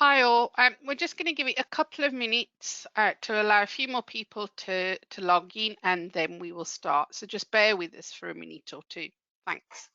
Hi all. We're just going to give it a couple of minutes to allow a few more people to log in, and then we will start. So just bear with us for a minute or two. Thanks.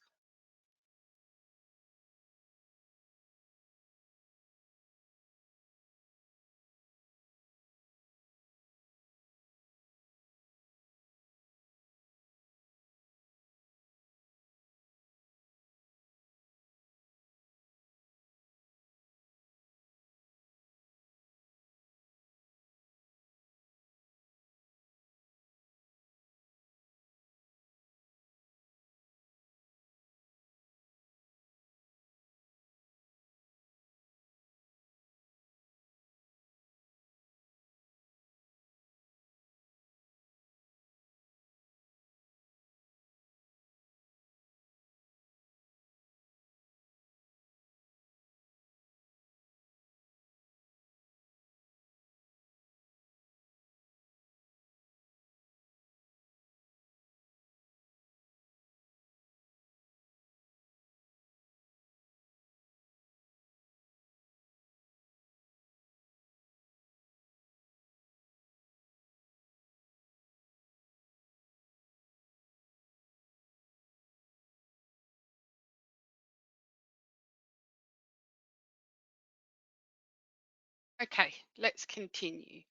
Okay, let's continue.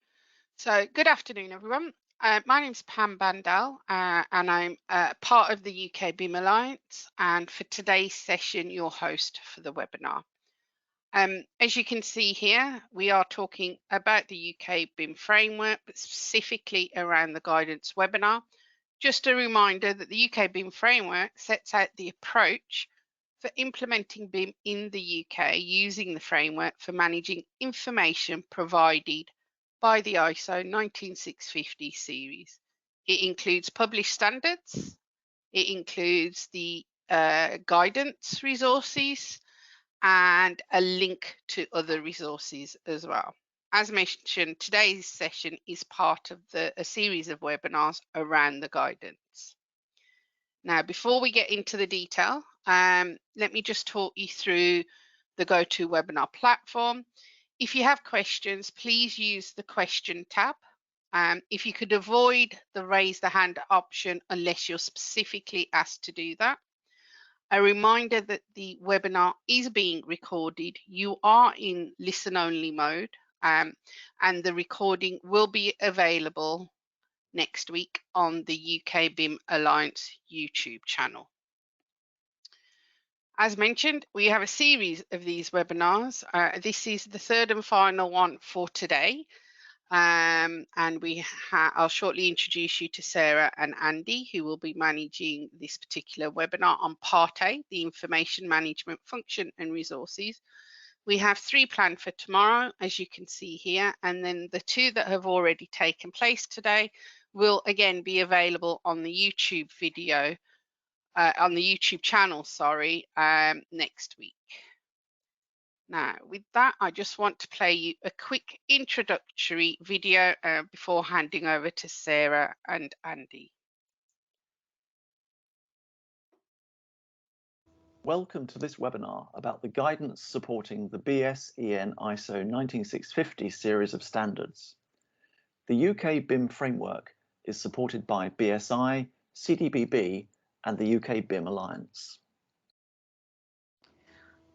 So good afternoon, everyone. My name's Pam Bandel, and I'm part of the UK BIM Alliance, and for today's session, your host for the webinar. As you can see here, we are talking about the UK BIM framework, but specifically around the guidance webinar. Just a reminder that the UK BIM framework sets out the approach for implementing BIM in the UK using the framework for managing information provided by the ISO 19650 series. It includes published standards, it includes the guidance resources, and a link to other resources as well. As mentioned, today's session is part of a series of webinars around the guidance. Now, before we get into the detail, let me just talk you through the GoToWebinar platform. If you have questions, please use the question tab. If you could avoid the raise the hand option unless you're specifically asked to do that. A reminder that the webinar is being recorded. You are in listen only mode, and the recording will be available next week on the UK BIM Alliance YouTube channel. As mentioned, we have a series of these webinars. This is the third and final one for today. And I'll shortly introduce you to Sarah and Andy, who will be managing this particular webinar on Part A, the information management function and resources. We have 3 planned for tomorrow, as you can see here, and then the 2 that have already taken place today will again be available on the YouTube video, on the YouTube channel, next week. Now, with that, I just want to play you a quick introductory video before handing over to Sarah and Andy. Welcome to this webinar about the guidance supporting the BS-EN ISO 19650 series of standards. The UK BIM framework is supported by BSI, CDBB, and the UK BIM Alliance.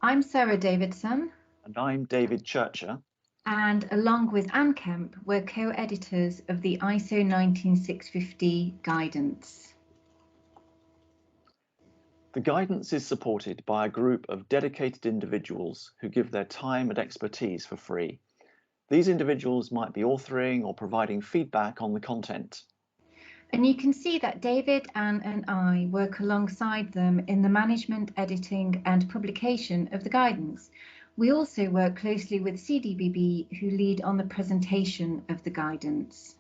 I'm Sarah Davidson. And I'm David Churcher. And along with Anne Kemp, we're co-editors of the ISO 19650 guidance. The guidance is supported by a group of dedicated individuals who give their time and expertise for free. These individuals might be authoring or providing feedback on the content. And you can see that David, Anne and I work alongside them in the management, editing and publication of the guidance. We also work closely with CDBB, who lead on the presentation of the guidance.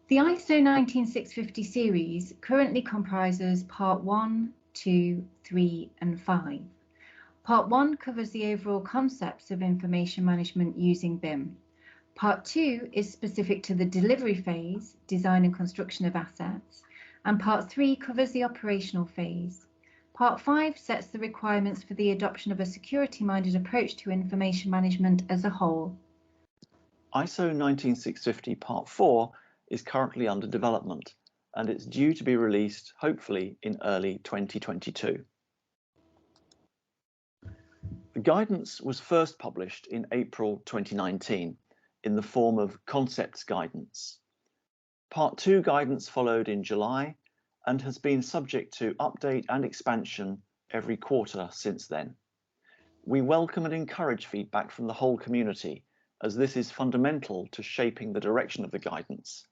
The ISO 19650 series currently comprises Part 1, 2, 3 and 5. Part 1 covers the overall concepts of information management using BIM. Part 2 is specific to the delivery phase, design and construction of assets, and Part 3 covers the operational phase. Part 5 sets the requirements for the adoption of a security-minded approach to information management as a whole. ISO 19650 Part 4 is currently under development, and it's due to be released hopefully in early 2022. The guidance was first published in April 2019 in the form of Concepts Guidance. Part 2 guidance followed in July and has been subject to update and expansion every quarter since then. We welcome and encourage feedback from the whole community, as this is fundamental to shaping the direction of the guidance.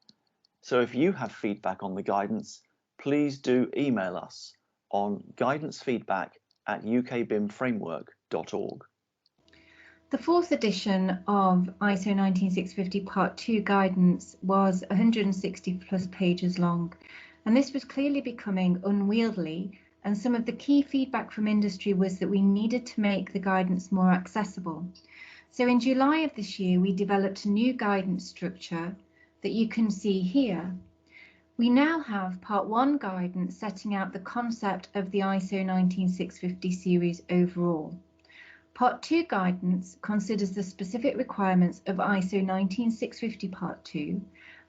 So if you have feedback on the guidance, please do email us on guidancefeedback@ukbimframework.org. The 4th edition of ISO 19650 Part 2 guidance was 160 plus pages long, and this was clearly becoming unwieldy, and some of the key feedback from industry was that we needed to make the guidance more accessible. So in July of this year, we developed a new guidance structure that you can see here. We now have Part 1 guidance setting out the concept of the ISO 19650 series overall. Part 2 guidance considers the specific requirements of ISO 19650 Part 2,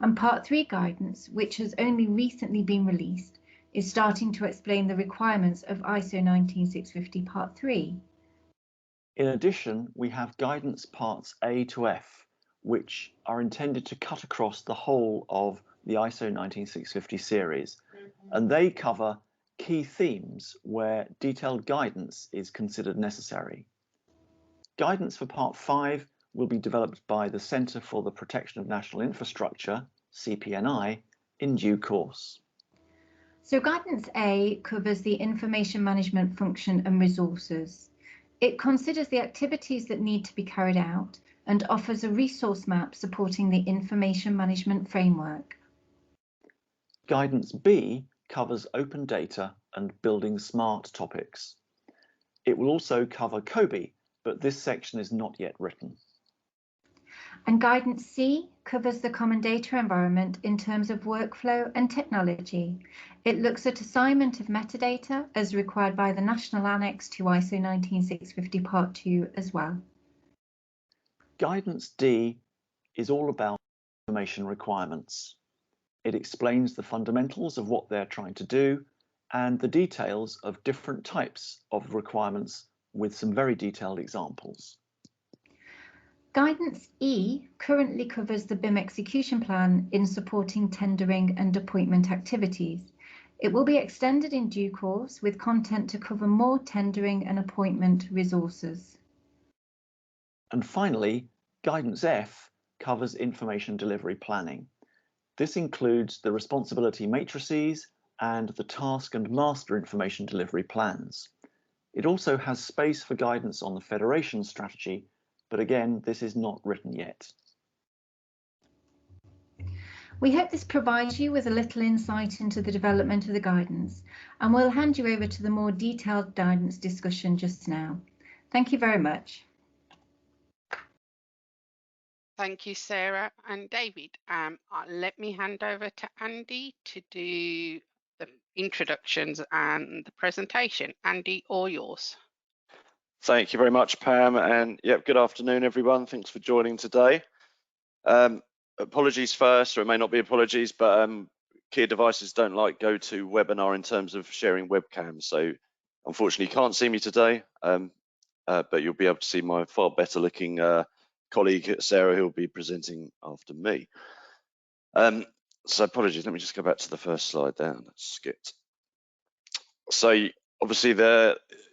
and Part 3 guidance, which has only recently been released, is starting to explain the requirements of ISO 19650 Part 3. In addition, we have guidance parts A to F, which are intended to cut across the whole of the ISO 19650 series, and they cover key themes where detailed guidance is considered necessary. Guidance for Part 5 will be developed by the Centre for the Protection of National Infrastructure, CPNI, in due course. So Guidance A covers the information management function and resources. It considers the activities that need to be carried out and offers a resource map supporting the information management framework. Guidance B covers open data and building smart topics. It will also cover COBE, but this section is not yet written. And Guidance C covers the common data environment in terms of workflow and technology. It looks at assignment of metadata as required by the National Annex to ISO 19650 Part 2 as well. Guidance D is all about information requirements. It explains the fundamentals of what they're trying to do and the details of different types of requirements with some very detailed examples. Guidance E currently covers the BIM execution plan in supporting tendering and appointment activities. It will be extended in due course with content to cover more tendering and appointment resources. And finally, Guidance F covers information delivery planning. This includes the responsibility matrices and the task and master information delivery plans. It also has space for guidance on the federation strategy, but again, this is not written yet. We hope this provides you with a little insight into the development of the guidance, and we'll hand you over to the more detailed guidance discussion just now. Thank you very much. Thank you, Sarah and David. Let me hand over to Andy to do the introductions and the presentation. Andy, all yours. Thank you very much, Pam, and good afternoon, everyone. Thanks for joining today. Apologies first, or it may not be apologies, but Kier devices don't like GoToWebinar in terms of sharing webcams, so unfortunately you can't see me today, but you'll be able to see my far better looking colleague Sarah, who will be presenting after me. So apologies, let me just go back to the first slide there. That's skipped. So obviously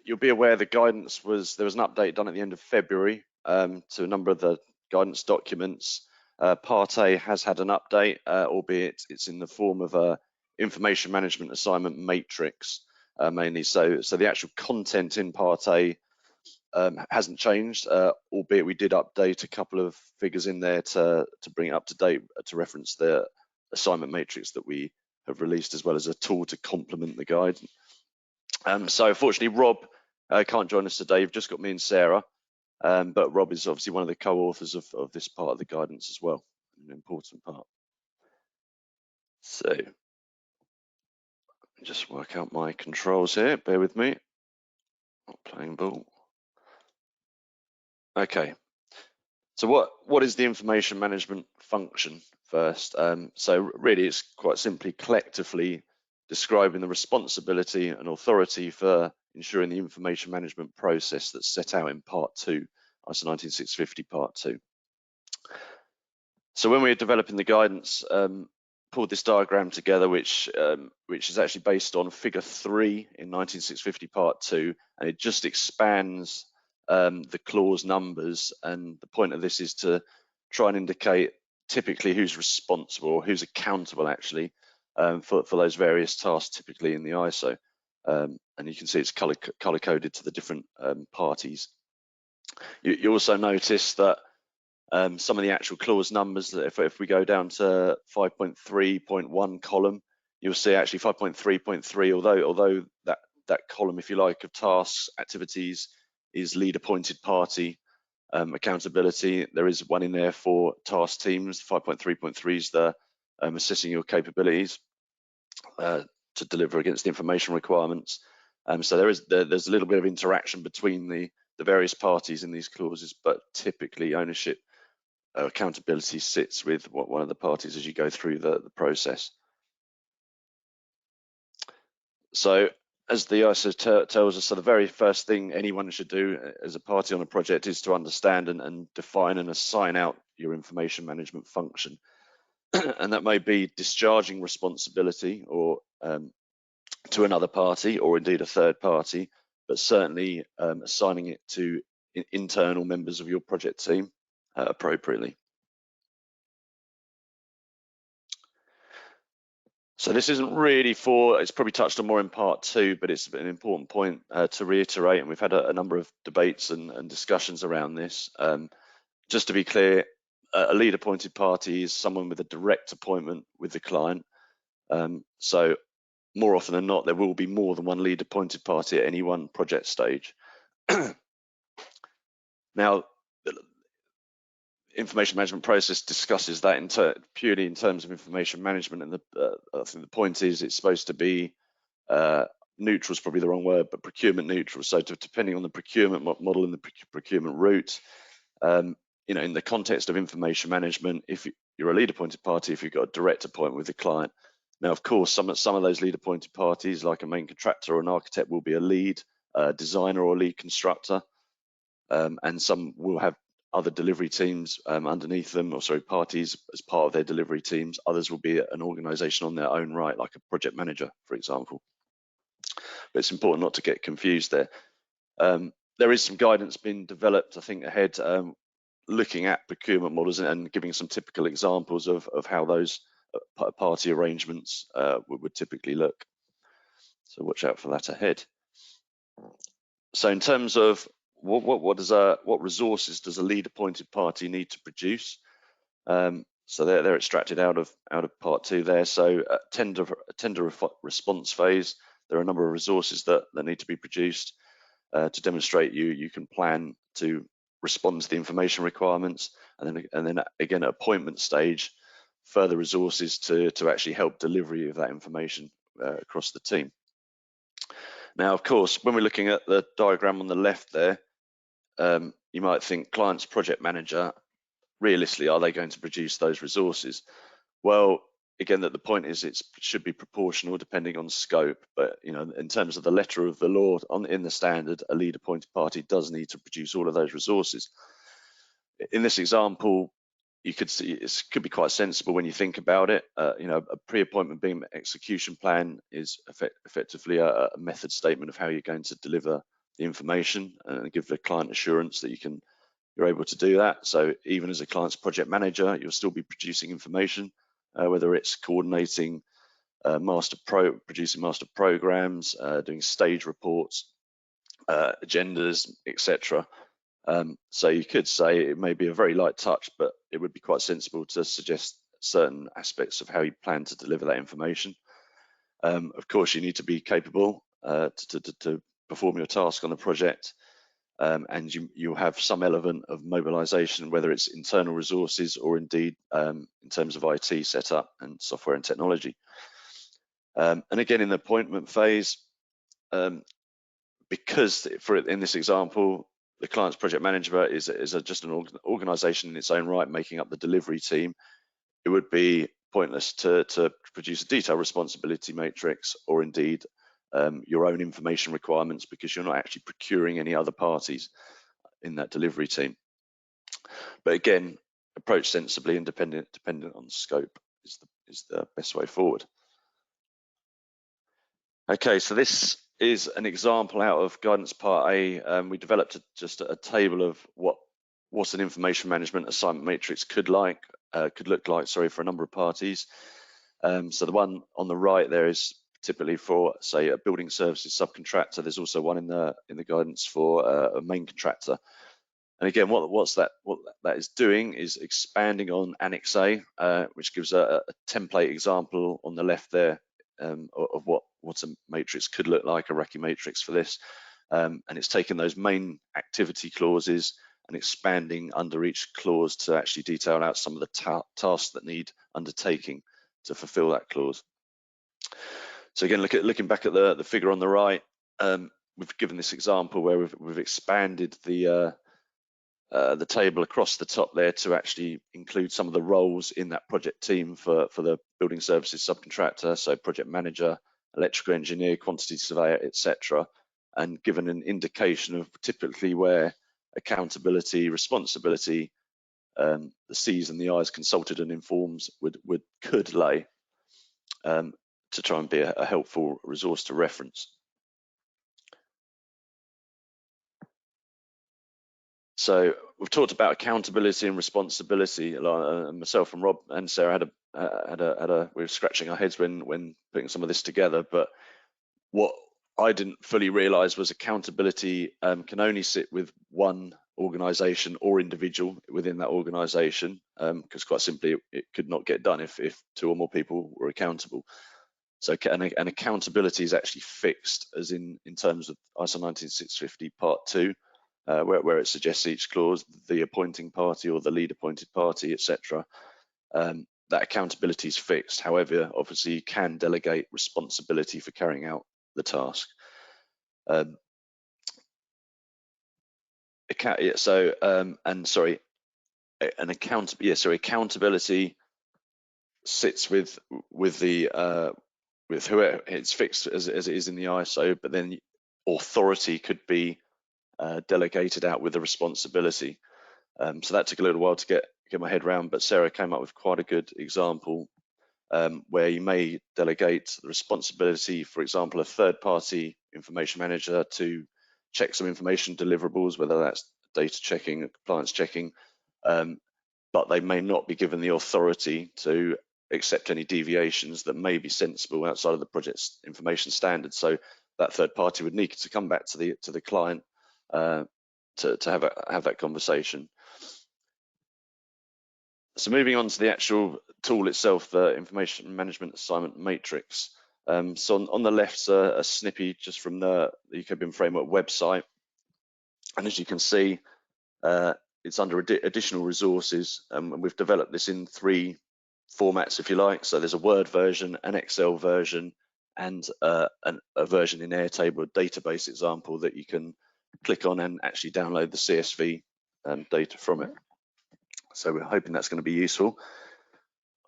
you'll be aware the guidance there was an update done at the end of February to a number of the guidance documents. Part A has had an update, albeit it's in the form of a information management assignment matrix mainly. So the actual content in Part A hasn't changed, albeit we did update a couple of figures in there to bring it up to date to reference the assignment matrix that we have released, as well as a tool to complement the guide. So unfortunately Rob can't join us today. You've just got me and Sarah, but Rob is obviously one of the co-authors of this part of the guidance as well, an important part. So Just work out my controls here, bear with me. Not playing ball. Okay, so what is the information management function first? So really it's quite simply collectively describing the responsibility and authority for ensuring the information management process that's set out in Part 2, ISO 19650 Part 2. So when we were developing the guidance, pulled this diagram together, which is actually based on Figure 3 in 19650 Part 2, and it just expands the clause numbers. And the point of this is to try and indicate typically who's responsible, or who's accountable actually for those various tasks typically in the ISO. And you can see it's color coded to the different parties. You also notice that some of the actual clause numbers, that if we go down to 5.3.1 column, you'll see actually 5.3.3, although that column, if you like, of tasks, activities is lead appointed party accountability, there is one in there for task teams. 5.3.3 is the assessing your capabilities to deliver against the information requirements. So there's a little bit of interaction between the various parties in these clauses, but typically ownership accountability sits with one of the parties as you go through the process. So as the ISO tells us, so the very first thing anyone should do as a party on a project is to understand and define and assign out your information management function. And that may be discharging responsibility or to another party, or indeed a third party, but certainly assigning it to internal members of your project team appropriately. So this isn't really it's probably touched on more in Part 2, but it's an important point to reiterate, and we've had a number of debates and discussions around this. Just to be clear, a lead appointed party is someone with a direct appointment with the client. So more often than not, there will be more than one lead appointed party at any one project stage. Now, the information management process discusses that purely in terms of information management, and I think the point is it's supposed to be neutral is probably the wrong word, but procurement neutral. So depending on the procurement model and the procurement route, you know, in the context of information management, if you're a lead appointed party, if you've got a direct appointment with the client. Now, of course, some of those lead appointed parties, like a main contractor or an architect, will be a lead designer or lead constructor, and some will have other delivery teams underneath them, or sorry, parties as part of their delivery teams. Others will be an organization on their own right, like a project manager, for example. But it's important not to get confused there. There is some guidance being developed, I think, ahead, looking at procurement models and giving some typical examples of how those party arrangements would typically look. So watch out for that ahead. So in terms of what resources does a lead appointed party need to produce? So they're extracted out of Part 2 there. So tender response phase, there are a number of resources that need to be produced to demonstrate you can plan to respond to the information requirements, and then again at appointment stage, further resources to actually help delivery of that information across the team. Now, of course, when we're looking at the diagram on the left there, you might think client's project manager, realistically, are they going to produce those resources? Well, again, that the point is it should be proportional depending on scope, but you know, in terms of the letter of the law in the standard, a lead appointed party does need to produce all of those resources. In this example, you could see it could be quite sensible when you think about it. You know, a pre-appointment beam execution plan is effectively a method statement of how you're going to deliver the information and give the client assurance that you're able to do that. So even as a client's project manager, you'll still be producing information, whether it's coordinating producing master programs, doing stage reports, agendas, etc. So you could say it may be a very light touch, but it would be quite sensible to suggest certain aspects of how you plan to deliver that information. Of course, you need to be capable to perform your task on the project, and you have some element of mobilization, whether it's internal resources or indeed in terms of IT setup and software and technology. And again, in the appointment phase, because in this example, the client's project manager is just an organisation in its own right, making up the delivery team, it would be pointless to produce a detailed responsibility matrix, or indeed your own information requirements, because you're not actually procuring any other parties in that delivery team. But again, approach sensibly and dependent on scope is the best way forward. Okay, so this is an example out of guidance part A. We developed just a table of what an information management assignment matrix could look like, for a number of parties. So the one on the right there is typically for, say, a building services subcontractor. There's also one in the guidance for a main contractor. And again, what that is doing is expanding on Annex A, which gives a template example on the left there of what a matrix could look like, a Recce matrix for this. And it's taken those main activity clauses and expanding under each clause to actually detail out some of the tasks that need undertaking to fulfill that clause. So again, looking back at the figure on the right, we've given this example where we've expanded the table across the top there to actually include some of the roles in that project team for the building services subcontractor, so project manager, electrical engineer, quantity surveyor, etc., and given an indication of typically where accountability, responsibility, the C's and the I's, consulted and informs, could lay, to try and be a helpful resource to reference. So we've talked about accountability and responsibility. Myself and Rob and Sarah we were scratching our heads when putting some of this together. But what I didn't fully realise was accountability can only sit with one organisation or individual within that organisation, because quite simply it could not get done if two or more people were accountable. So and accountability is actually fixed, as in terms of ISO 19650 Part 2. Where it suggests each clause, the appointing party or the lead appointed party, etc. That accountability is fixed. However, obviously you can delegate responsibility for carrying out the task. Accountability sits with whoever, it's fixed as it is in the ISO, but then authority could be delegated out with the responsibility. So that took a little while to get my head around, but Sarah came up with quite a good example where you may delegate the responsibility, for example, a third-party information manager to check some information deliverables, whether that's data checking or compliance checking, but they may not be given the authority to accept any deviations that may be sensible outside of the project's information standards. So that third party would need to come back to the client to have that conversation. So moving on to the actual tool itself, the information management assignment matrix. So on the left's a snippy just from the UK BIM framework website, and as you can see, it's under additional resources, and we've developed this in 3 formats, if you like. So there's a Word version, an Excel version, and a version in Airtable, a database example that you can click on and actually download the CSV data from it. So we're hoping that's going to be useful.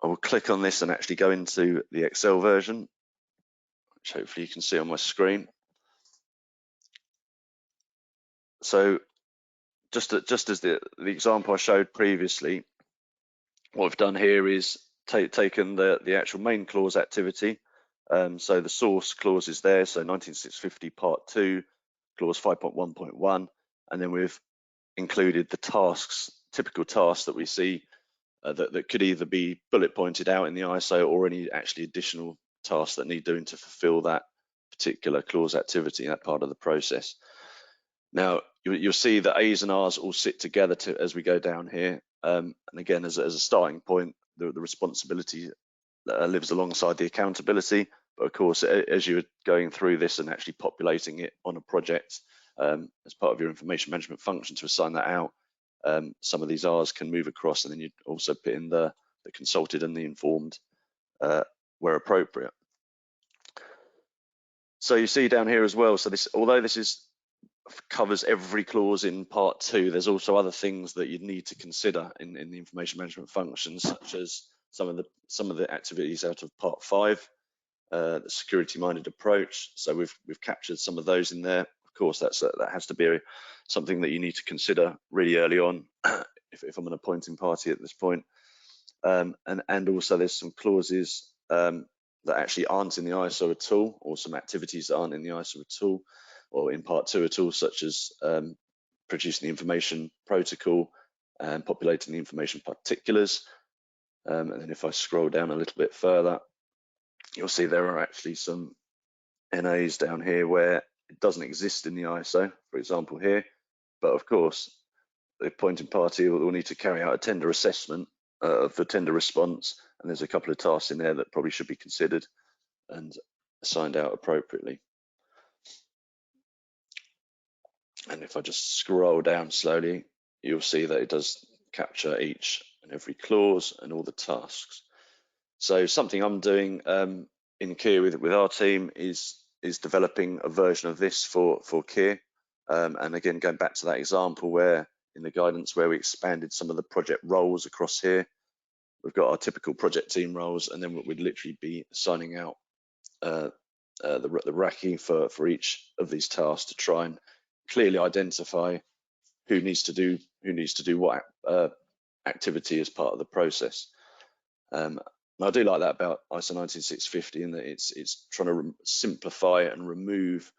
I will click on this and actually go into the Excel version, which hopefully you can see on my screen. So just as the example I showed previously, what we've done here is taken the actual main clause activity. So the source clause is there, so 19650 Part 2, clause 5.1.1, and then we've included the tasks, typical tasks that we see that could either be bullet pointed out in the ISO or any actually additional tasks that need doing to fulfill that particular clause activity, that part of the process. Now, you'll see that A's and R's all sit together as we go down here. And again, as a starting point, the responsibility lives alongside the accountability. But of course, as you're going through this and actually populating it on a project as part of your information management function to assign that out, some of these R's can move across, and then you also put in the consulted and the informed where appropriate. So you see down here as well, so this, although this covers every clause in part 2, there's also other things that you'd need to consider in the information management functions, such as some of the activities out of part 5, the security-minded approach. So we've captured some of those in there. Of course, that has to be something that you need to consider really early on if I'm an appointing party at this point. And also there's some clauses that actually aren't in the ISO at all, or some activities that aren't in the ISO at all, or in part 2 at all, such as producing the information protocol and populating the information particulars. And then if I scroll down a little bit further, you'll see there are actually some NAs down here where it doesn't exist in the ISO, for example here. But of course, the appointing party will need to carry out a tender assessment of the tender response, and there's a couple of tasks in there that probably should be considered and assigned out appropriately. And if I just scroll down slowly, you'll see that it does capture each and every clause and all the tasks. So something I'm doing in Kier with our team is developing a version of this for Kier. And again, going back to that example where in the guidance where we expanded some of the project roles across here, we've got our typical project team roles, and then we'd literally be assigning out the racking for each of these tasks to try and clearly identify who needs to do what activity as part of the process. And I do like that about ISO 19650 in that it's trying to simplify and remove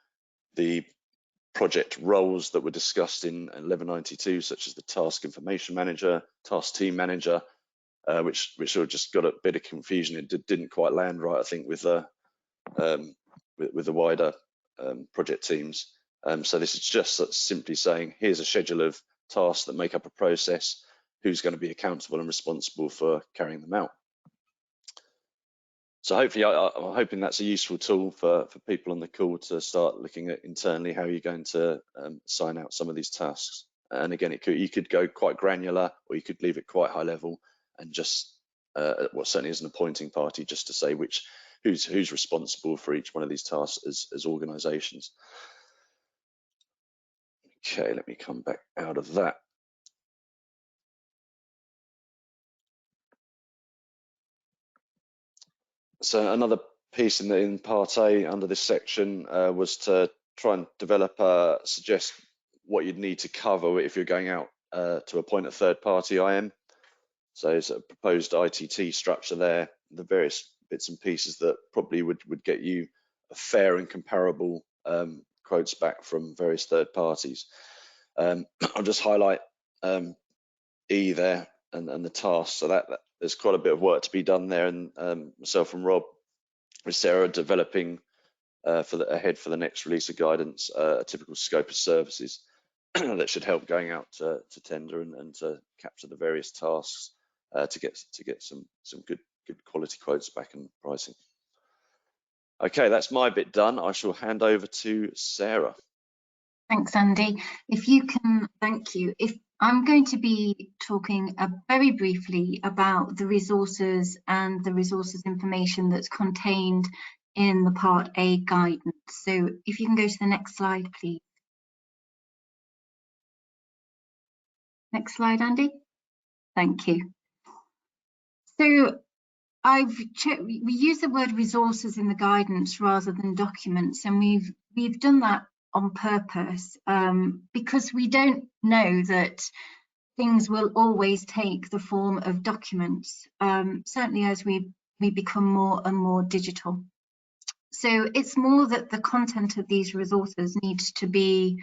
the project roles that were discussed in 1192, such as the task information manager, task team manager, which sort of just got a bit of confusion. It didn't quite land right, I think, with the wider project teams. So this is just simply saying, here's a schedule of tasks that make up a process, who's going to be accountable and responsible for carrying them out. So hopefully, I'm hoping that's a useful tool for people on the call to start looking at internally how you're going to sign out some of these tasks. And again, you could go quite granular, or you could leave it quite high level and just, well, certainly as an appointing party, just to say who's responsible for each one of these tasks as organisations. Okay, let me come back out of that. So another piece in part A under this section was to try and suggest what you'd need to cover if you're going out to appoint a third party IM. So it's a proposed ITT structure there, the various bits and pieces that probably would get you a fair and comparable quotes back from various third parties. I'll just highlight E there and the tasks. So that there's quite a bit of work to be done there, and myself and Rob with Sarah developing ahead for the next release of guidance a typical scope of services that should help going out to tender and to capture the various tasks to get some good quality quotes back and pricing. Okay, that's my bit done. I shall hand over to Sarah. Thanks, Andy. If you can, thank you. If I'm going to be talking very briefly about the resources and the resources information that's contained in the Part A guidance. So if you can go to the next slide, please. Next slide, Andy. Thank you. So we use the word resources in the guidance rather than documents, and we've done that on purpose because we don't know that things will always take the form of documents, certainly as we become more and more digital. So it's more that the content of these resources needs to be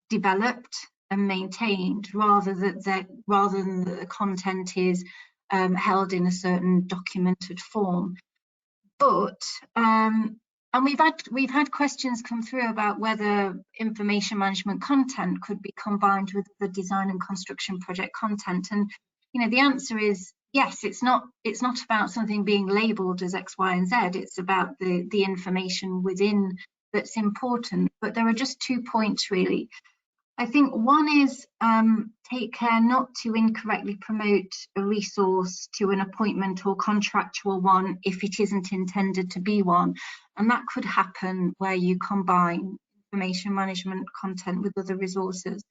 developed and maintained rather than the content is held in a certain documented form. But and we've had questions come through about whether information management content could be combined with the design and construction project content, and the answer is yes. It's not about something being labelled as X, Y, and Z. It's about the information within that's important. But there are just 2 points really. I think one is take care not to incorrectly promote a resource to an appointment or contractual one if it isn't intended to be one. And that could happen where you combine information management content with other resources.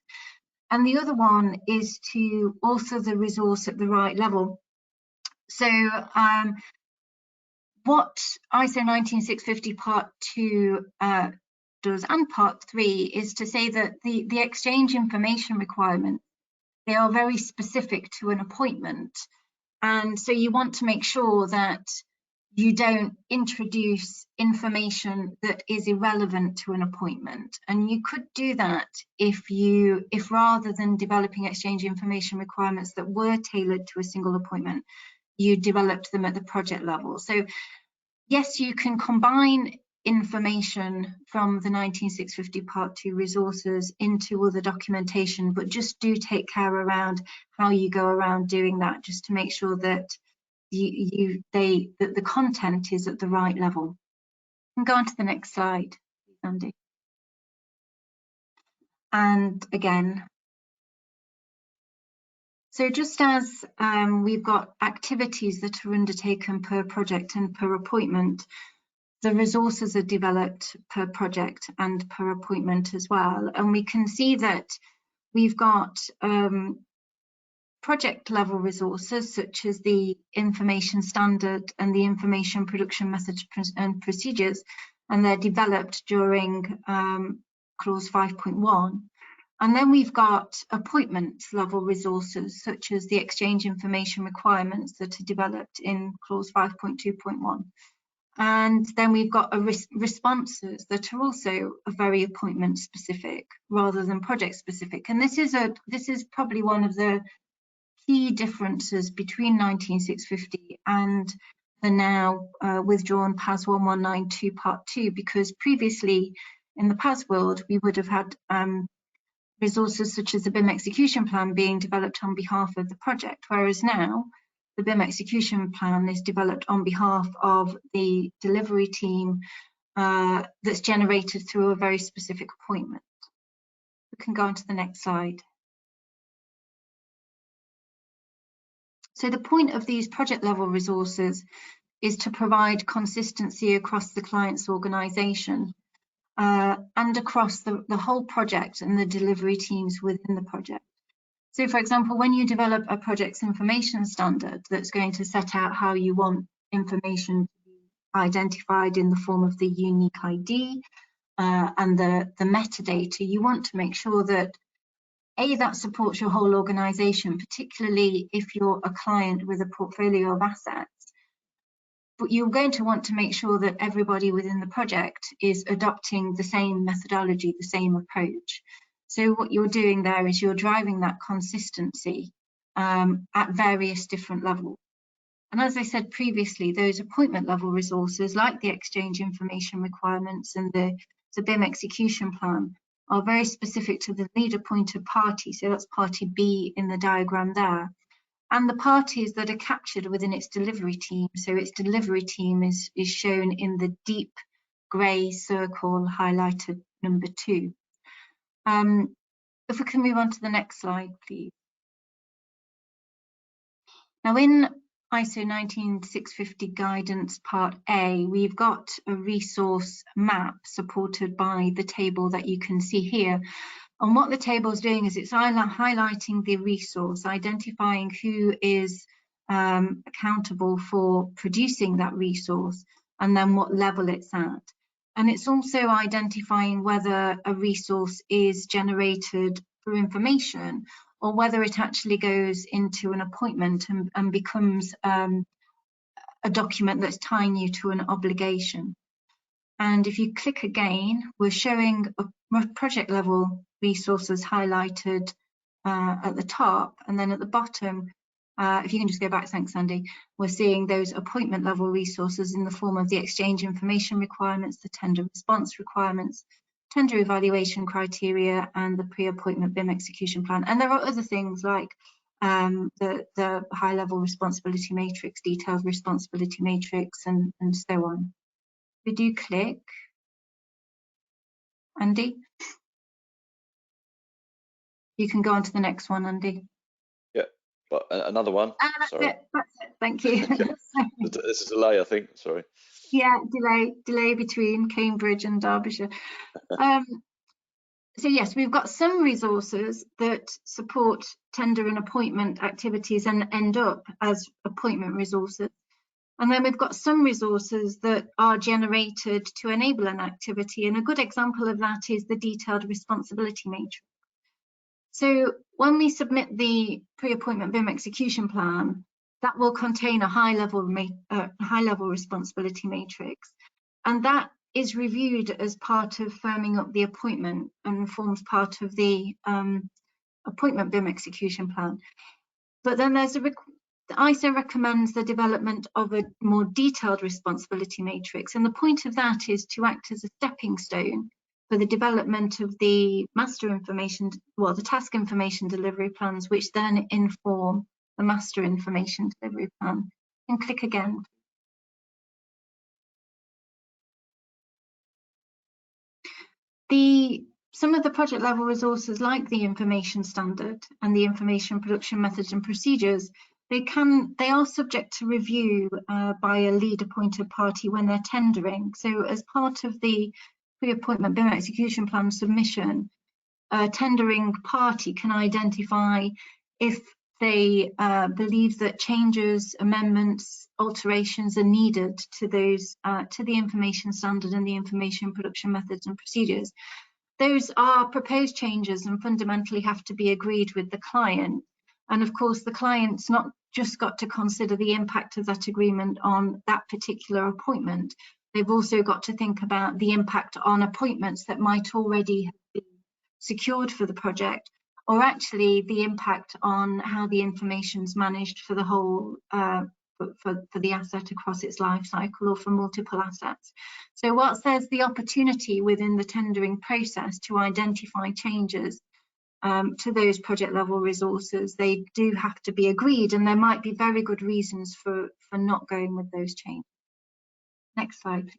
And the other one is to author the resource at the right level. So what ISO 19650 Part 2 does, and Part 3, is to say that the exchange information requirements, they are very specific to an appointment. And so you want to make sure that you don't introduce information that is irrelevant to an appointment. And you could do that if rather than developing exchange information requirements that were tailored to a single appointment, you developed them at the project level. So yes, you can combine information from the 19650 Part 2 resources into other documentation, but just do take care around how you go around doing that, just to make sure that that the content is at the right level. And go on to the next slide, Andy. And again, so just as we've got activities that are undertaken per project and per appointment, the resources are developed per project and per appointment as well. And we can see that we've got project level resources such as the information standard and the information production methods and procedures, and they're developed during clause 5.1. And then we've got appointment level resources such as the exchange information requirements that are developed in clause 5.2.1. And then we've got responses that are also very appointment specific rather than project specific. And this is probably one of the key differences between 19650 and the now withdrawn PAS 1192 Part 2, because previously in the PAS world we would have had resources such as the BIM execution plan being developed on behalf of the project, whereas now the BIM execution plan is developed on behalf of the delivery team that's generated through a very specific appointment. We can go on to the next slide. So the point of these project level resources is to provide consistency across the client's organisation and across the whole project and the delivery teams within the project. So for example, when you develop a project's information standard that's going to set out how you want information to be identified in the form of the unique ID and the metadata, you want to make sure that that supports your whole organisation, particularly if you're a client with a portfolio of assets. But you're going to want to make sure that everybody within the project is adopting the same methodology, the same approach. So what you're doing there is you're driving that consistency at various different levels. And as I said previously, those appointment level resources like the exchange information requirements and the BIM execution plan are very specific to the lead appointed party. So that's party B in the diagram there. And the parties that are captured within its delivery team. So its delivery team is shown in the deep grey circle highlighted number 2. If we can move on to the next slide, please. Now in ISO 19650 guidance part A, we've got a resource map supported by the table that you can see here. And what the table is doing is it's highlighting the resource, identifying who is accountable for producing that resource and then what level it's at. And it's also identifying whether a resource is generated through information or whether it actually goes into an appointment and becomes a document that's tying you to an obligation. And if you click again, we're showing a project level resources highlighted at the top, and then at the bottom, if you can just go back, thanks Andy, we're seeing those appointment level resources in the form of the exchange information requirements, the tender response requirements, tender evaluation criteria, and the pre-appointment BIM execution plan. And there are other things like the high level responsibility matrix, detailed responsibility matrix, and so on. We do click, Andy. You can go on to the next one, Andy. Yeah, but another one. That's Sorry. it. That's it. Thank you. There's a delay, I think. Sorry. Yeah, delay between Cambridge and Derbyshire. So yes, we've got some resources that support tender and appointment activities and end up as appointment resources. And then we've got some resources that are generated to enable an activity. And a good example of that is the detailed responsibility matrix. So when we submit the pre-appointment BIM execution plan, that will contain a high-level responsibility matrix. And that is reviewed as part of firming up the appointment and forms part of the appointment BIM execution plan. But then there's the ISO recommends the development of a more detailed responsibility matrix, and the point of that is to act as a stepping stone for the development of the master information, well, the task information delivery plans, which then inform the master information delivery plan. And click again. Some of the project level resources, like the information standard and the information production methods and procedures, they are subject to review by a lead appointed party when they're tendering. So as part of the pre-appointment BIM execution plan submission, a tendering party can identify if they believe that changes, amendments, alterations are needed to those to the information standard and the information production methods and procedures. Those are proposed changes and fundamentally have to be agreed with the client. And of course, the client's not just got to consider the impact of that agreement on that particular appointment. They've also got to think about the impact on appointments that might already have been secured for the project, or actually the impact on how the information's managed for the whole for the asset across its life cycle or for multiple assets. So whilst there's the opportunity within the tendering process to identify changes to those project level resources, they do have to be agreed, and there might be very good reasons for not going with those changes. Next slide, please.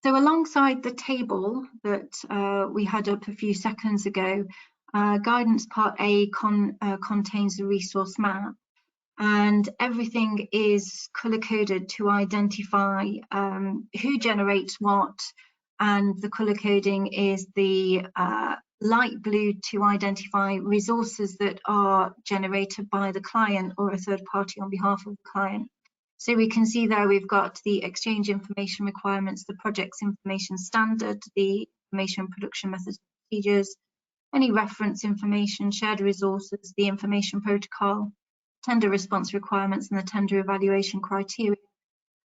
So alongside the table that we had up a few seconds ago, Guidance Part A contains the resource map, and everything is colour-coded to identify who generates what, and the colour coding is the light blue to identify resources that are generated by the client or a third party on behalf of the client. So we can see there we've got the exchange information requirements, the project's information standard, the information production methods and procedures, any reference information, shared resources, the information protocol, tender response requirements and the tender evaluation criteria.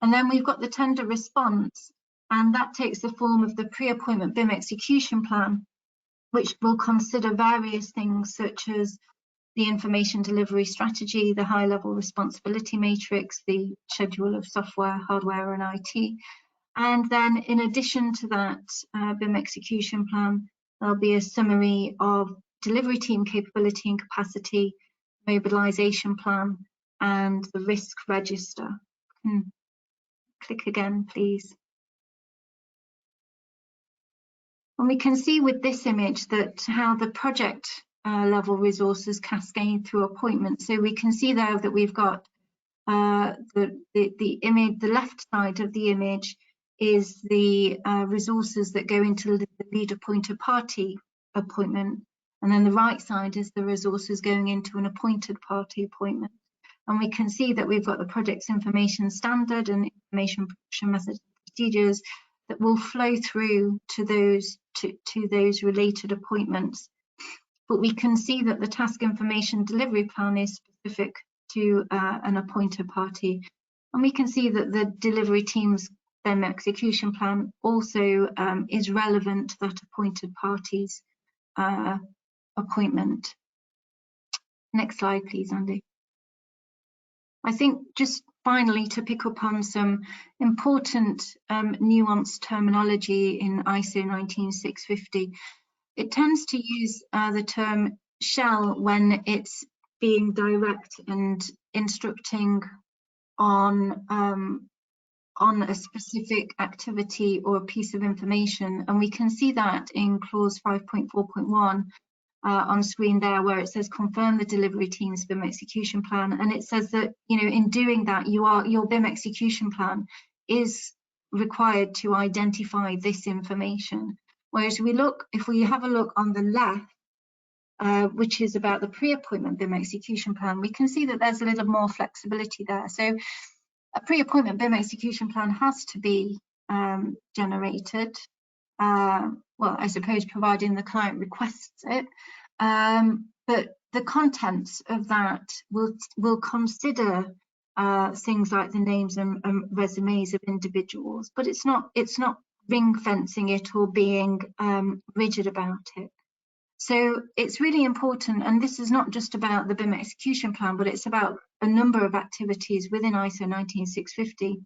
And then we've got the tender response, and that takes the form of the pre-appointment BIM execution plan, which will consider various things such as the information delivery strategy, the high-level responsibility matrix, the schedule of software, hardware and IT. And then in addition to that BIM execution plan, there'll be a summary of delivery team capability and capacity, mobilisation plan, and the risk register. Click again, please. And we can see with this image that how the project level resources cascade through appointments. So we can see there that we've got the image, the left side of the image is the resources that go into the lead appointed party appointment, and then the right side is the resources going into an appointed party appointment. And we can see that we've got the project's information standard and information production methods and procedures that will flow through to those related appointments. But we can see that the task information delivery plan is specific to an appointed party. And we can see that the delivery team's BIM execution plan also is relevant to that appointed party's appointment. Next slide, please, Andy. I think just finally to pick up on some important nuanced terminology in ISO 19650, it tends to use the term shall when it's being direct and instructing on on a specific activity or a piece of information. And we can see that in clause 5.4.1 on screen there, where it says confirm the delivery team's BIM execution plan. And it says that, you know, in doing that, your BIM execution plan is required to identify this information. Whereas if we have a look on the left, which is about the pre-appointment BIM execution plan, we can see that there's a little more flexibility there. So a pre-appointment BIM execution plan has to be generated, well, I suppose providing the client requests it, but the contents of that will consider things like the names and resumes of individuals, but it's not ring fencing it or being rigid about it. So it's really important, and this is not just about the BIM execution plan, but it's about a number of activities within ISO 19650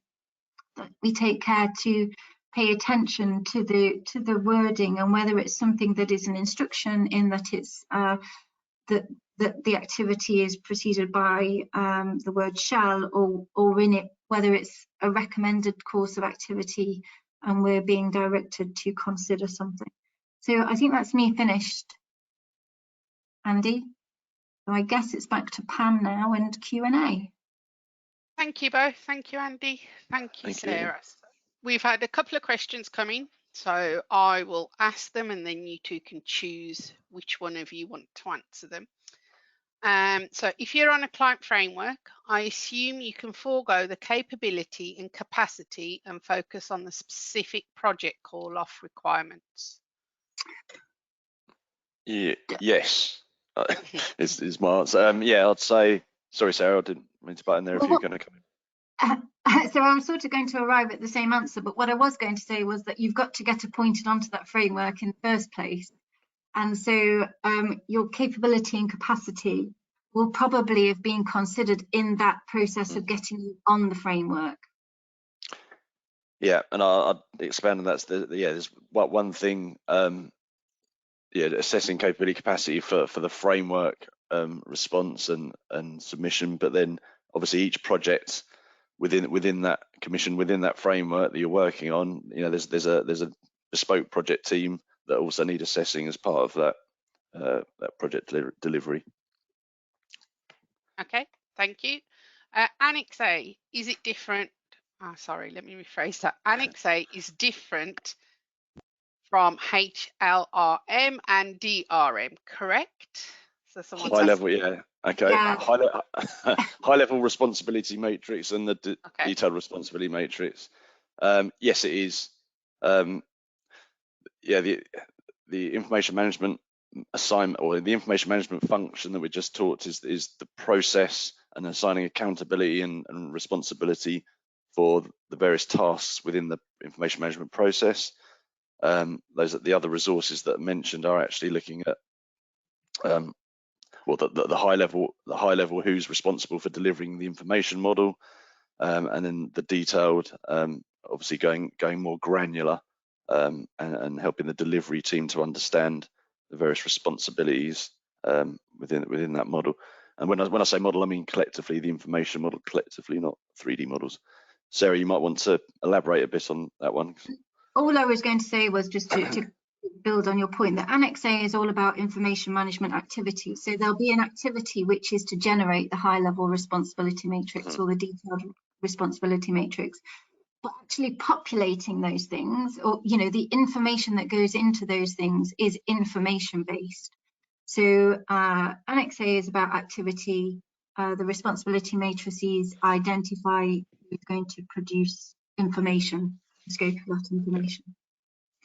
that we take care to pay attention to the wording, and whether it's something that is an instruction in that it's that the activity is preceded by the word shall, or in it whether it's a recommended course of activity and we're being directed to consider something. So I think that's me finished, Andy. So I guess it's back to Pam now and Q&A. Thank you both. Thank you, Andy. Thank you, Sarah. We've had a couple of questions coming, so I will ask them and then you two can choose which one of you want to answer them. So if you're on a client framework, I assume you can forego the capability and capacity and focus on the specific project call-off requirements. Yeah, yes, is my answer. Yeah, I'd say, sorry, Sarah, I didn't mean to butt in there if you're going to come in. So I'm sort of going to arrive at the same answer, but what I was going to say was that you've got to get appointed onto that framework in the first place. And so your capability and capacity will probably have been considered in that process of getting you on the framework. Yeah, and I'd expand on that. There's one thing, assessing capability capacity for the framework response and submission, but then obviously each project within that commission, within that framework that you're working on, you know, there's a bespoke project team that also need assessing as part of that project delivery. Okay, thank you. Annex A, is it different? Oh, sorry, let me rephrase that. Annex A is different from HLRM and DRM, correct? So High level, yeah. Okay. Yeah. High level responsibility matrix and the detailed responsibility matrix. Yes, it is. Yeah, the information management assignment, or the information management function that we just talked, is the process and assigning accountability and responsibility for the various tasks within the information management process. The other resources that are mentioned are actually looking at the high level who's responsible for delivering the information model, and then the detailed, obviously going more granular, and helping the delivery team to understand the various responsibilities within that model. And when I say model, I mean collectively, the information model collectively, not 3D models. Sarah, you might want to elaborate a bit on that one. All I was going to say was just to build on your point that Annex A is all about information management activities. So there'll be an activity which is to generate the high level responsibility matrix or the detailed responsibility matrix. But actually populating those things, or, you know, the information that goes into those things is information based. So Annex A is about activity. The responsibility matrices identify who's going to produce information, the scope of that information.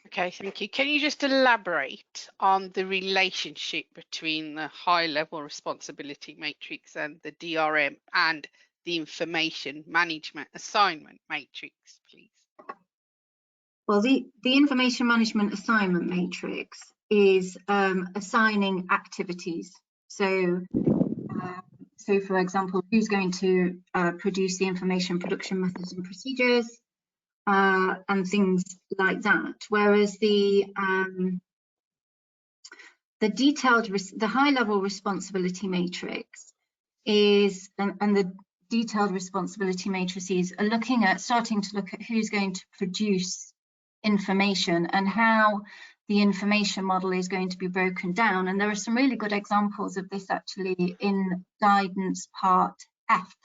Okay, thank you. Can you just elaborate on the relationship between the high level responsibility matrix and the DRM and the information management assignment matrix, please? Well, the information management assignment matrix is assigning activities. So for example, who's going to produce the information production methods and procedures, and things like that. Whereas the high level responsibility matrix is, and detailed responsibility matrices are looking at starting to look at who's going to produce information and how the information model is going to be broken down. And there are some really good examples of this actually in guidance part F.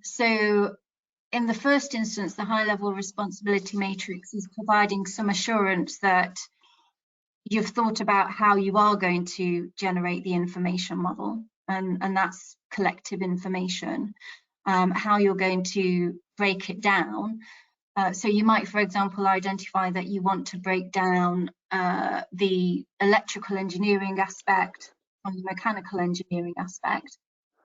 So in the first instance, the high-level responsibility matrix is providing some assurance that you've thought about how you are going to generate the information model, and that's collective information, how you're going to break it down. So you might, for example, identify that you want to break down the electrical engineering aspect from the mechanical engineering aspect.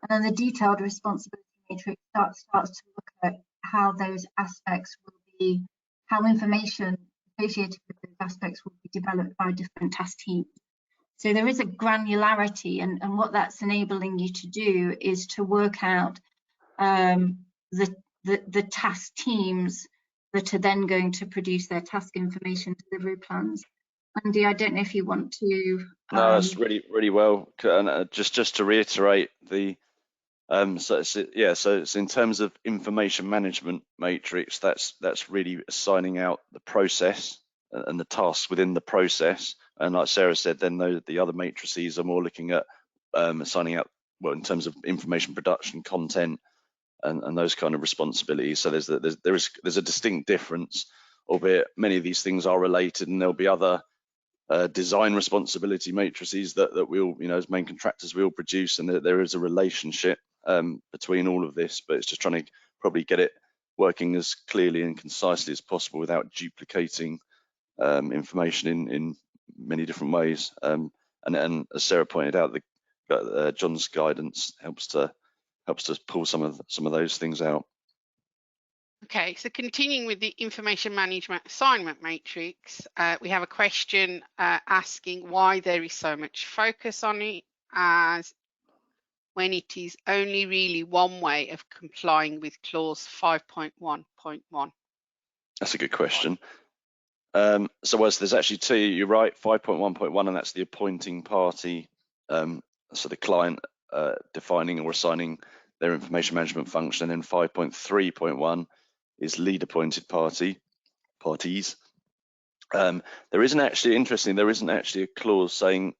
And then the detailed responsibility matrix starts to look at how those aspects will be, how information associated with those aspects will be developed by different task teams. So there is a granularity, and what that's enabling you to do is to work out the task teams that are then going to produce their task information delivery plans. Andy, I don't know if you want to. No, that's really well. And just to reiterate, the so it's in terms of information management matrix, that's really assigning out the process and the tasks within the process. And like Sarah said, then the other matrices are more looking at assigning out, well, in terms of information production, content, and those kind of responsibilities. So there's a distinct difference, albeit many of these things are related, and there'll be other design responsibility matrices that we'll, as main contractors, we'll produce, and there is a relationship between all of this, but it's just trying to probably get it working as clearly and concisely as possible without duplicating information in many different ways. And as Sarah pointed out, John's guidance helps to pull some of those things out. Okay, so continuing with the information management assignment matrix, we have a question asking why there is so much focus on it, as when it is only really one way of complying with clause 5.1.1. That's a good question. So there's actually two, you're right, 5.1.1, and that's the appointing party, so the client defining or assigning their information management function, and then 5.3.1 is lead appointed parties. There isn't actually a clause saying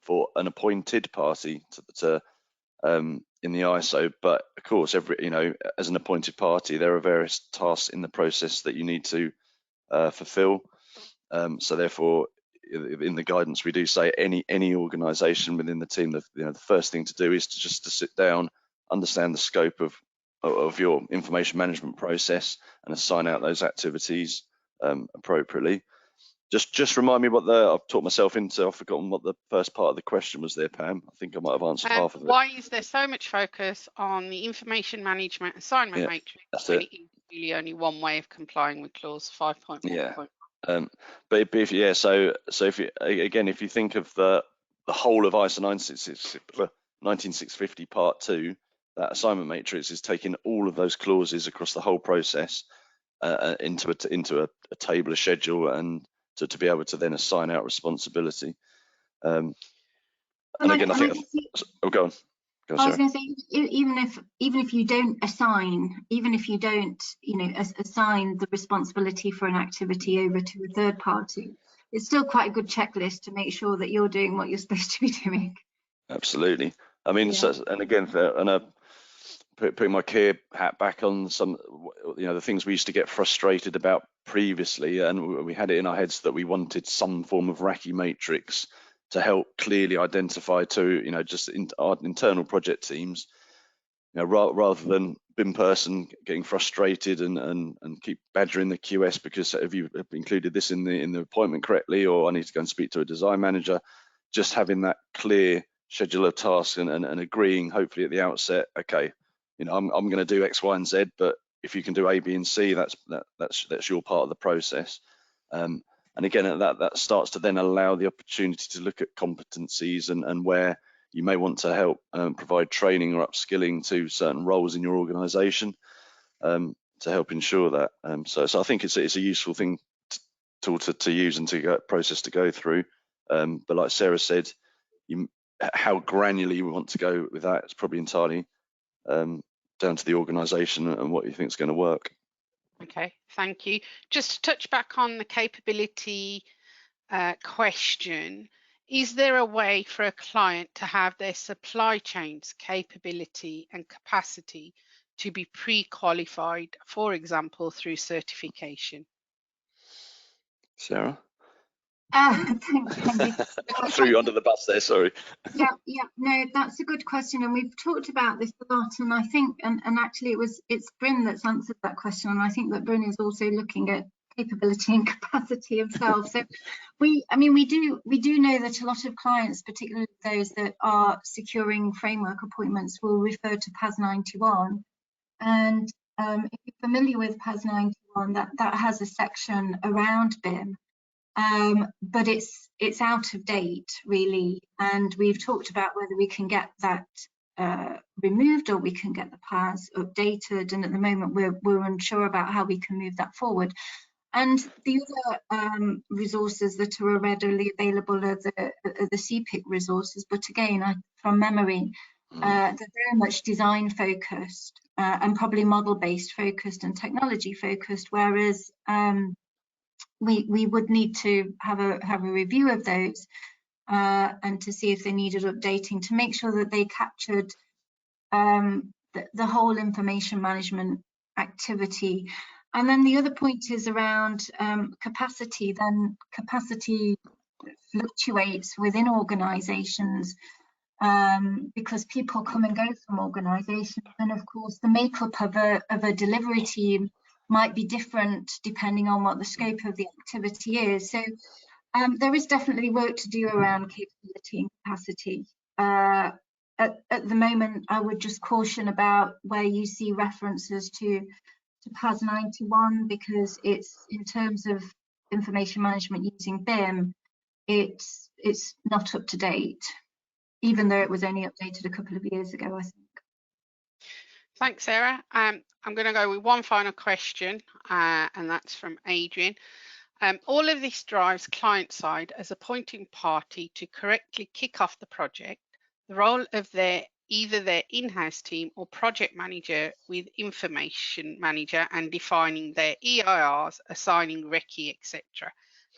for an appointed party to in the ISO, but of course, as an appointed party, there are various tasks in the process that you need to fulfill. So therefore, in the guidance, we do say any organisation within the team, the first thing to do is to sit down, understand the scope of your information management process, and assign out those activities appropriately. Just remind me I've talked myself into, I've forgotten what the first part of the question was there, Pam. I think I might have answered half of it. Why is there so much focus on the information management assignment matrix when it is really only one way of complying with clause 5.1? Yeah. But if you think of the whole of ISO 19650 part 2, that assignment matrix is taking all of those clauses across the whole process into a table, a schedule, and to be able to then assign out responsibility. And again, I think. Go on. I was going to say, even if you don't assign, assign the responsibility for an activity over to a third party, it's still quite a good checklist to make sure that you're doing what you're supposed to be doing. Absolutely. I mean, and again, putting my Kier hat back on, some, the things we used to get frustrated about previously, and we had it in our heads that we wanted some form of Raki matrix to help clearly identify to, just our internal project teams, rather than BIM person getting frustrated and keep badgering the QS because have you included this in the appointment correctly, or I need to go and speak to a design manager. Just having that clear schedule of tasks and agreeing, hopefully at the outset, okay, I'm going to do X, Y, and Z, but if you can do A, B, and C, that's your part of the process. And again, that starts to then allow the opportunity to look at competencies and where you may want to help provide training or upskilling to certain roles in your organisation to help ensure that. So I think it's a useful thing to use and process to go through. But like Sarah said, how granularly we want to go with that, it's probably entirely down to the organisation and what you think is going to work. Okay, thank you. Just to touch back on the capability question, is there a way for a client to have their supply chain's capability and capacity to be pre-qualified, for example, through certification? Sarah? Thanks, Andy. I threw you under the bus there, sorry. Yeah, no, that's a good question, and we've talked about this a lot, and I think, and actually it's Bryn that's answered that question, and I think that Bryn is also looking at capability and capacity himself. So we do know that a lot of clients, particularly those that are securing framework appointments, will refer to PAS 91, and if you're familiar with PAS 91, that has a section around BIM. But it's out of date, really, and we've talked about whether we can get that removed or we can get the PAS updated, and at the moment we're unsure about how we can move that forward. And the other resources that are readily available are the CPIC resources, but again, from memory, they're very much design focused and probably model based focused and technology focused, whereas we would need to have a review of those and to see if they needed updating to make sure that they captured the whole information management activity. And then the other point is around capacity. Then capacity fluctuates within organisations because people come and go from organisations, and of course the makeup of a delivery team might be different depending on what the scope of the activity is. So there is definitely work to do around capability and capacity. At the moment, I would just caution about where you see references to PAS 91, because it's, in terms of information management using BIM, it's not up to date, even though it was only updated a couple of years ago, I think. Thanks, Sarah. I'm going to go with one final question, and that's from Adrian. All of this drives client side as a pointing party to correctly kick off the project. The role of either their in-house team or project manager with information manager and defining their EIRs, assigning recce, etc.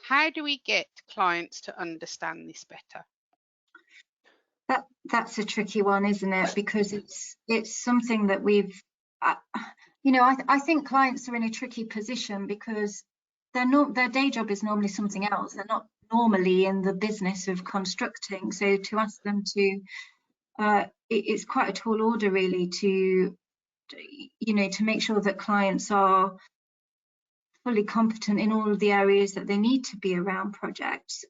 How do we get clients to understand this better? That's a tricky one, isn't it? Because it's something that we've, I think clients are in a tricky position because their day job is normally something else. They're not normally in the business of constructing. So to ask them to, it's quite a tall order really to make sure that clients are fully competent in all of the areas that they need to be around projects.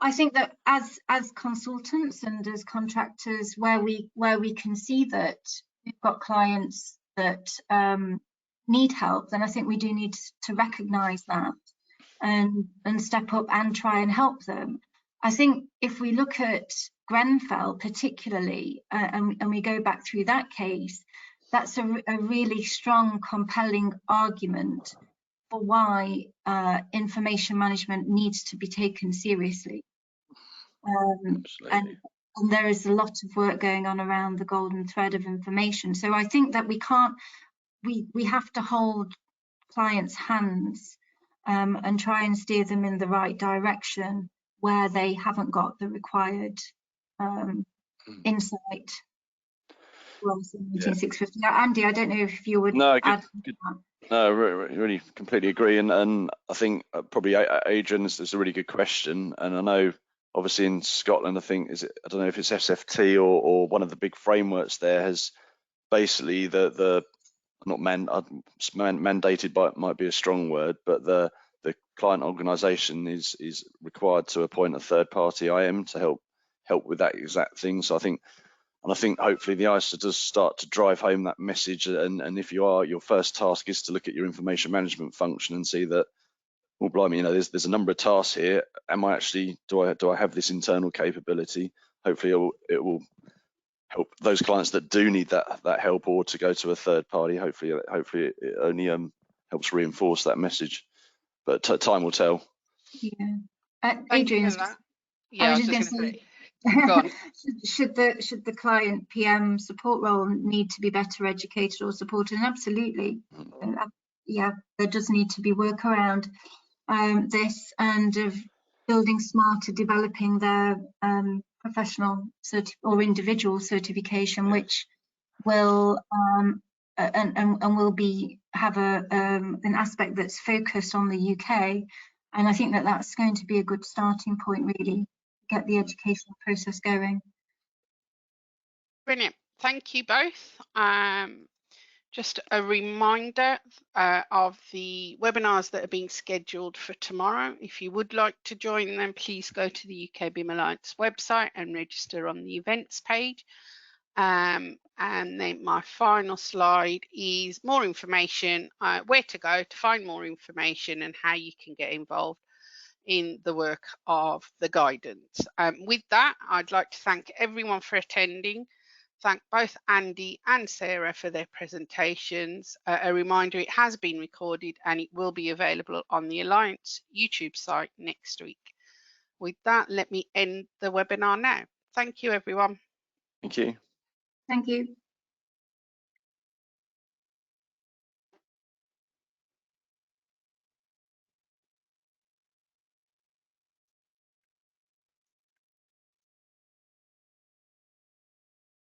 I think that as consultants and as contractors, where we can see that we've got clients that need help, then I think we do need to recognise that and step up and try and help them. I think if we look at Grenfell particularly, and we go back through that case, that's a really strong, compelling argument for why information management needs to be taken seriously. And there is a lot of work going on around the golden thread of information. So I think that we have to hold clients' hands and try and steer them in the right direction where they haven't got the required insight. Well, 17650. Andy, I don't know if you would add to that. No, really completely agree, and I think probably Adrian, is a really good question, and I know obviously in Scotland, I don't know if it's SFT or one of the big frameworks there has basically mandated, but might be a strong word, but the client organisation is required to appoint a third party IM to help with that exact thing. So I think hopefully the ISA does start to drive home that message, and if your first task is to look at your information management function and see that, well, blimey, there's a number of tasks here. Do I have this internal capability? Hopefully it will help those clients that do need that help, or to go to a third party. Hopefully it only helps reinforce that message, but time will tell. Yeah, Adrian. Yeah, I was just going to say. Go on. should the client PM support role need to be better educated or supported? And absolutely, yeah, there does need to be work around this, and of building smarter, developing their professional or individual certification, which will and will have an aspect that's focused on the UK. And I think that that's going to be a good starting point, really, to get the educational process going. Brilliant. Thank you both. Just a reminder of the webinars that are being scheduled for tomorrow. If you would like to join them, please go to the UK BIM Alliance website and register on the events page. And then my final slide is more information, where to go to find more information and how you can get involved in the work of the guidance. With that, I'd like to thank everyone for attending. Thank both Andy and Sarah for their presentations. A reminder, it has been recorded and it will be available on the Alliance YouTube site next week. With that, let me end the webinar now. Thank you, everyone. Thank you. Thank you.